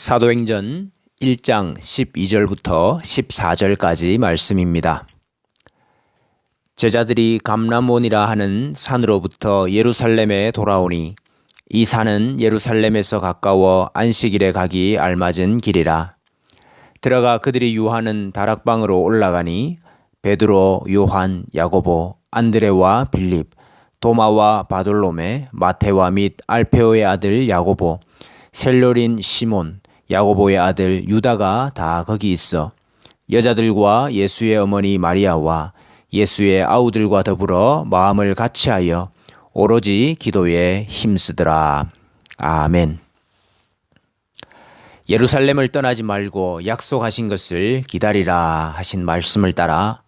사도행전 1장 12절부터 14절까지 말씀입니다. 제자들이 감람원이라 하는 산으로부터 예루살렘에 돌아오니 이 산은 예루살렘에서 가까워 안식일에 가기 알맞은 길이라. 들어가 그들이 유하는 다락방으로 올라가니 베드로, 요한, 야고보, 안드레와 빌립, 도마와 바돌로메, 마테와 및 알페오의 아들 야고보, 셀로린 시몬, 야고보의 아들 유다가 다 거기 있어 여자들과 예수의 어머니 마리아와 예수의 아우들과 더불어 마음을 같이하여 오로지 기도에 힘쓰더라. 아멘. 예루살렘을 떠나지 말고 약속하신 것을 기다리라 하신 말씀을 따라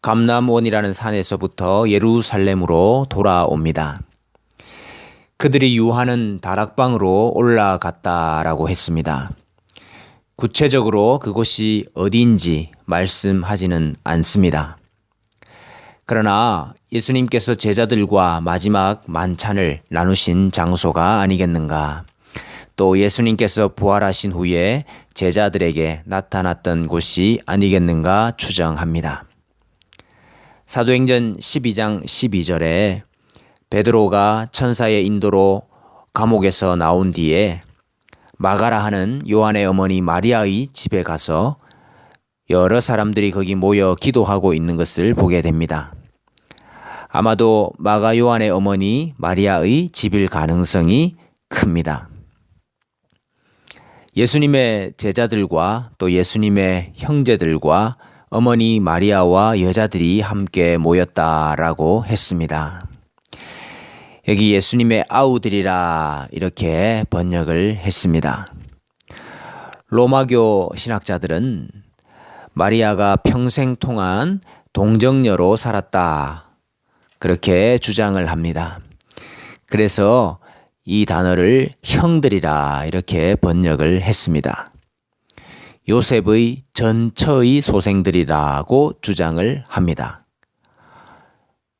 감람원이라는 산에서부터 예루살렘으로 돌아옵니다. 그들이 유하는 다락방으로 올라갔다라고 했습니다. 구체적으로 그곳이 어디인지 말씀하지는 않습니다. 그러나 예수님께서 제자들과 마지막 만찬을 나누신 장소가 아니겠는가? 또 예수님께서 부활하신 후에 제자들에게 나타났던 곳이 아니겠는가 추정합니다. 사도행전 12장 12절에 베드로가 천사의 인도로 감옥에서 나온 뒤에 마가라 하는 요한의 어머니 마리아의 집에 가서 여러 사람들이 거기 모여 기도하고 있는 것을 보게 됩니다. 아마도 마가 요한의 어머니 마리아의 집일 가능성이 큽니다. 예수님의 제자들과 또 예수님의 형제들과 어머니 마리아와 여자들이 함께 모였다라고 했습니다. 여기 예수님의 아우들이라 이렇게 번역을 했습니다. 로마교 신학자들은 마리아가 평생 동안 동정녀로 살았다 그렇게 주장을 합니다. 그래서 이 단어를 형들이라 이렇게 번역을 했습니다. 요셉의 전처의 소생들이라고 주장을 합니다.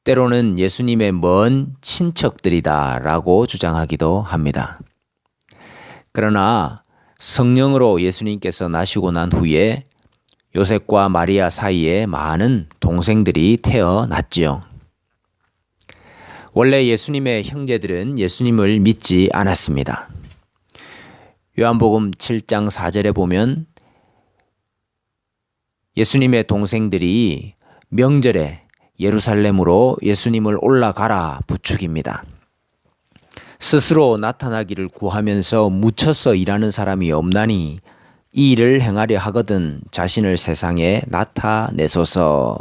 때로는 예수님의 먼 친척들이다라고 주장하기도 합니다. 그러나 성령으로 예수님께서 나시고 난 후에 요셉과 마리아 사이에 많은 동생들이 태어났지요. 원래 예수님의 형제들은 예수님을 믿지 않았습니다. 요한복음 7장 4절에 보면 예수님의 동생들이 명절에 예루살렘으로 예수님을 올라가라 부축입니다. 스스로 나타나기를 구하면서 묻혀서 일하는 사람이 없나니 이 일을 행하려 하거든 자신을 세상에 나타내소서.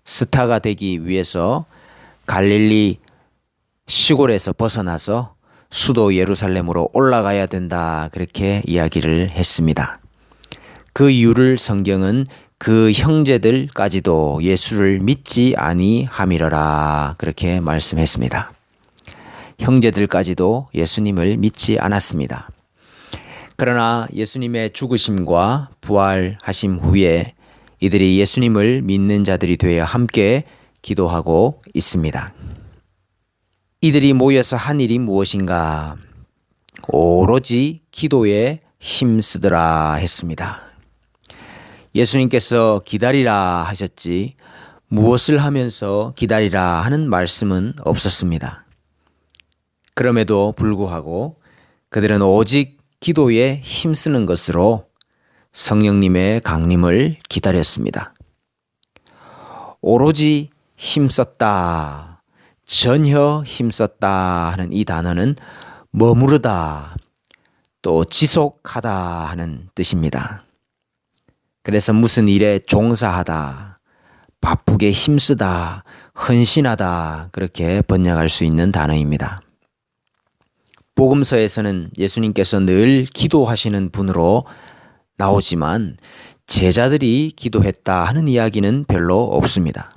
스타가 되기 위해서 갈릴리 시골에서 벗어나서 수도 예루살렘으로 올라가야 된다 그렇게 이야기를 했습니다. 그 이유를 성경은 그 형제들까지도 예수를 믿지 아니함이러라 그렇게 말씀했습니다. 형제들까지도 예수님을 믿지 않았습니다. 그러나 예수님의 죽으심과 부활하심 후에 이들이 예수님을 믿는 자들이 되어 함께 기도하고 있습니다. 이들이 모여서 한 일이 무엇인가? 오로지 기도에 힘쓰더라 했습니다. 예수님께서 기다리라 하셨지 무엇을 하면서 기다리라 하는 말씀은 없었습니다. 그럼에도 불구하고 그들은 오직 기도에 힘쓰는 것으로 성령님의 강림을 기다렸습니다. 오로지 힘썼다, 전혀 힘썼다 하는 이 단어는 머무르다, 또 지속하다 하는 뜻입니다. 그래서 무슨 일에 종사하다, 바쁘게 힘쓰다, 헌신하다 그렇게 번역할 수 있는 단어입니다. 복음서에서는 예수님께서 늘 기도하시는 분으로 나오지만 제자들이 기도했다 하는 이야기는 별로 없습니다.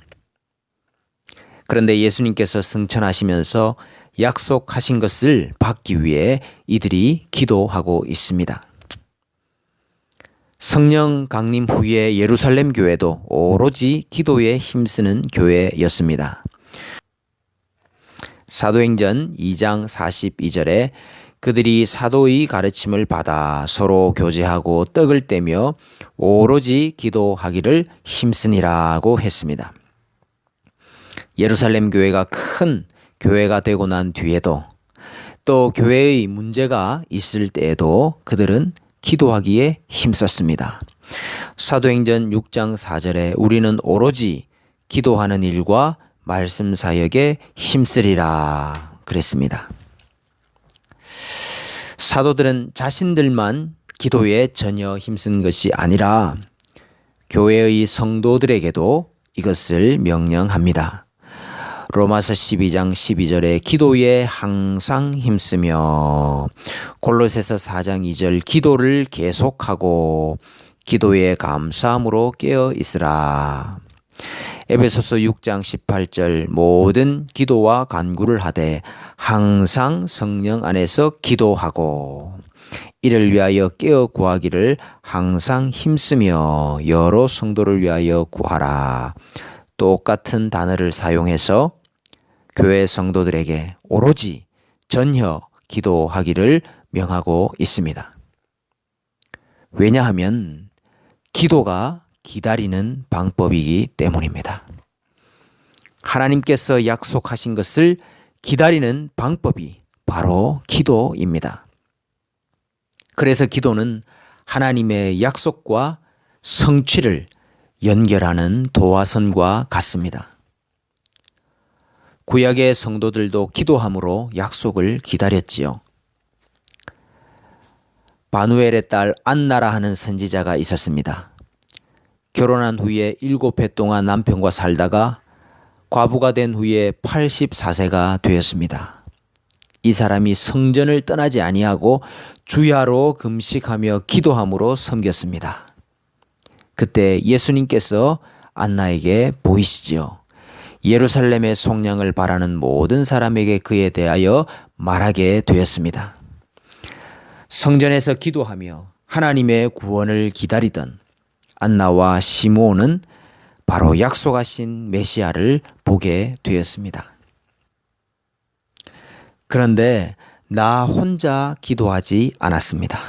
그런데 예수님께서 승천하시면서 약속하신 것을 받기 위해 이들이 기도하고 있습니다. 성령 강림 후에 예루살렘 교회도 오로지 기도에 힘쓰는 교회였습니다. 사도행전 2장 42절에 그들이 사도의 가르침을 받아 서로 교제하고 떡을 떼며 오로지 기도하기를 힘쓰니라고 했습니다. 예루살렘 교회가 큰 교회가 되고 난 뒤에도 또 교회의 문제가 있을 때에도 그들은 기도하기에 힘썼습니다. 사도행전 6장 4절에 우리는 오로지 기도하는 일과 말씀 사역에 힘쓰리라 그랬습니다. 사도들은 자신들만 기도에 전혀 힘쓴 것이 아니라 교회의 성도들에게도 이것을 명령합니다. 로마서 12장 12절에 기도에 항상 힘쓰며, 골로새서 4장 2절 기도를 계속하고 기도에 감사함으로 깨어 있으라. 에베소서 6장 18절 모든 기도와 간구를 하되 항상 성령 안에서 기도하고 이를 위하여 깨어 구하기를 항상 힘쓰며 여러 성도를 위하여 구하라. 똑같은 단어를 사용해서 교회 성도들에게 오로지 전혀 기도하기를 명하고 있습니다. 왜냐하면 기도가 기다리는 방법이기 때문입니다. 하나님께서 약속하신 것을 기다리는 방법이 바로 기도입니다. 그래서 기도는 하나님의 약속과 성취를 연결하는 도화선과 같습니다. 구약의 성도들도 기도함으로 약속을 기다렸지요. 바누엘의 딸 안나라 하는 선지자가 있었습니다. 결혼한 후에 7해 동안 남편과 살다가 과부가 된 후에 84세가 되었습니다. 이 사람이 성전을 떠나지 아니하고 주야로 금식하며 기도함으로 섬겼습니다. 그때 예수님께서 안나에게 보이시지요. 예루살렘의 속량을 바라는 모든 사람에게 그에 대하여 말하게 되었습니다. 성전에서 기도하며 하나님의 구원을 기다리던 안나와 시므온은 바로 약속하신 메시아를 보게 되었습니다. 그런데 나 혼자 기도하지 않았습니다.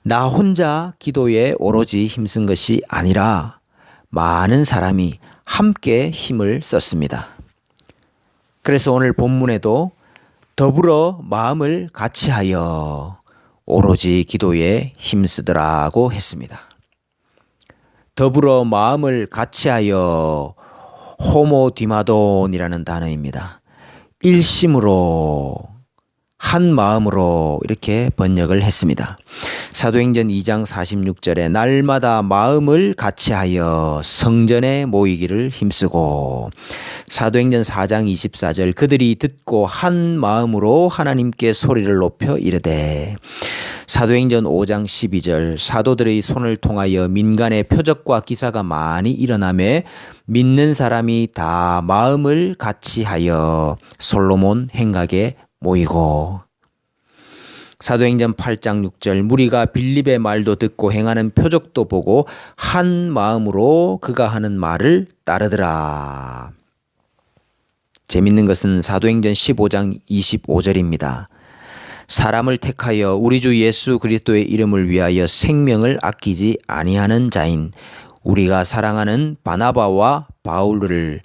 나 혼자 기도에 오로지 힘쓴 것이 아니라 많은 사람이 함께 힘을 썼습니다. 그래서 오늘 본문에도 더불어 마음을 같이하여 오로지 기도에 힘쓰더라고 했습니다. 더불어 마음을 같이하여 호모디마돈이라는 단어입니다. 일심으로 한 마음으로 이렇게 번역을 했습니다. 사도행전 2장 46절에 날마다 마음을 같이하여 성전에 모이기를 힘쓰고, 사도행전 4장 24절 그들이 듣고 한 마음으로 하나님께 소리를 높여 이르되, 사도행전 5장 12절 사도들의 손을 통하여 민간의 표적과 기사가 많이 일어나매 믿는 사람이 다 마음을 같이하여 솔로몬 행각에 모이고, 사도행전 8장 6절 무리가 빌립의 말도 듣고 행하는 표적도 보고 한 마음으로 그가 하는 말을 따르더라. 재밌는 것은 사도행전 15장 25절입니다. 사람을 택하여 우리 주 예수 그리스도의 이름을 위하여 생명을 아끼지 아니하는 자인 우리가 사랑하는 바나바와 바울을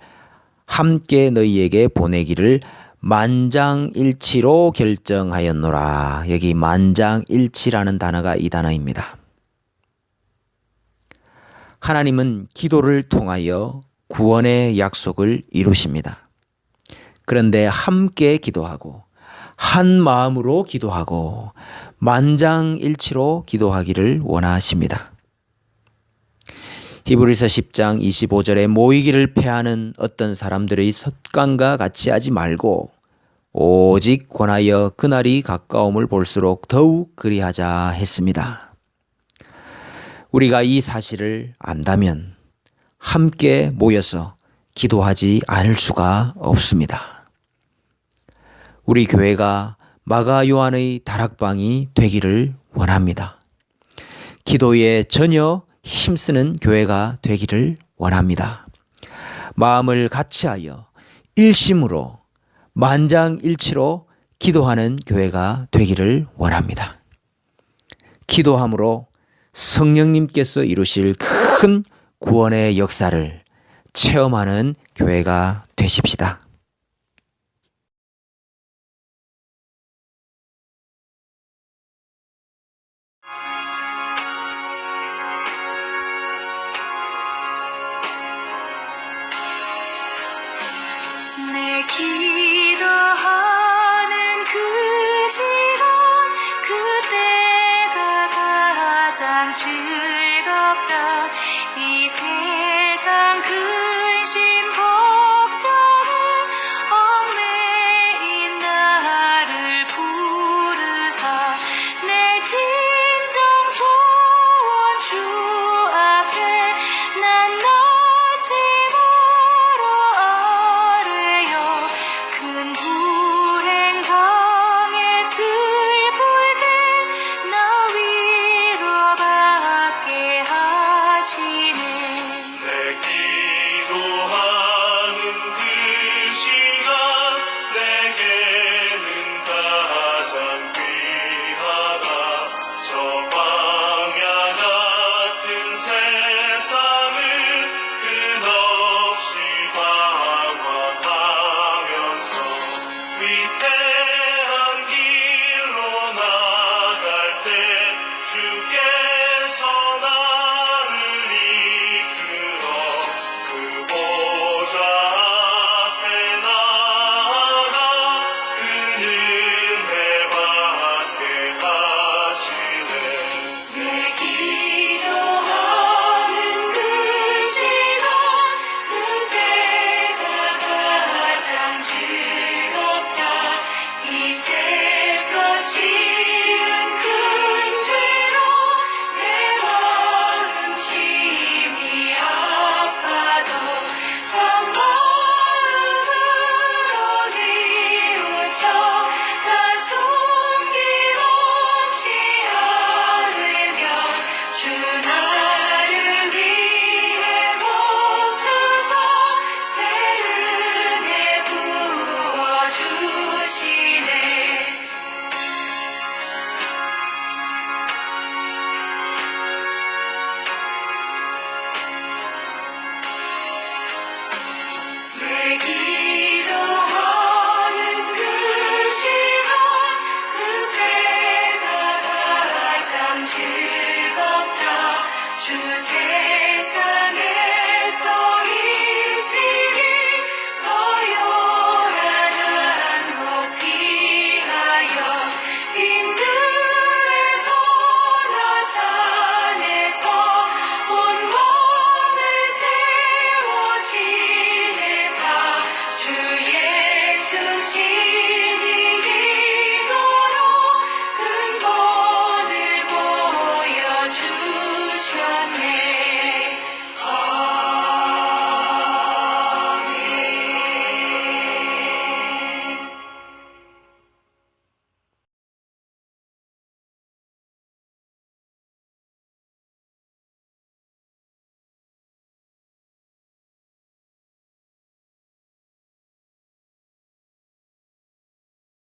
함께 너희에게 보내기를 만장일치로 결정하였노라. 여기 만장일치라는 단어가 이 단어입니다. 하나님은 기도를 통하여 구원의 약속을 이루십니다. 그런데 함께 기도하고 한 마음으로 기도하고 만장일치로 기도하기를 원하십니다. 히브리서 10장 25절에 모이기를 패하는 어떤 사람들의 습관과 같이 하지 말고 오직 권하여 그날이 가까움을 볼수록 더욱 그리하자 했습니다. 우리가 이 사실을 안다면 함께 모여서 기도하지 않을 수가 없습니다. 우리 교회가 마가 요한의 다락방이 되기를 원합니다. 기도에 전혀 힘쓰는 교회가 되기를 원합니다. 마음을 같이하여 일심으로 만장일치로 기도하는 교회가 되기를 원합니다. 기도함으로 성령님께서 이루실 큰 구원의 역사를 체험하는 교회가 되십시다. 내 기도하는 그 시간 그때가 가장 즐겁다. 이 세상 근심 걱정은 얽매인 나를 부르사 내 진정 소원 주 앞에 난 낮이 걸어 아뢰어 큰 불행 당해 슬플 때 나 위로받게 하시네. 내 기도하는 그 시간 내게는 가장 귀하다. 저 광야 같은 세상을 끝없이 방황하면서 위태한 길로 나갈 때 주께서 나를 이끌어 그 보좌 앞에 나아가 그 은혜 받게 하시네. 내 기도하는 그 시간 그때가 가장 즐겁다. 이때껏 지은 큰 죄로 내 마음 심히 아파도 참 마음으로 뉘우쳐 다 숨김없이 아뢰면 주 나를 위해 복 주사 새 은혜 부어주시네. 내 기도하는 그 시간 그때가 가장 즐겁다. 주 새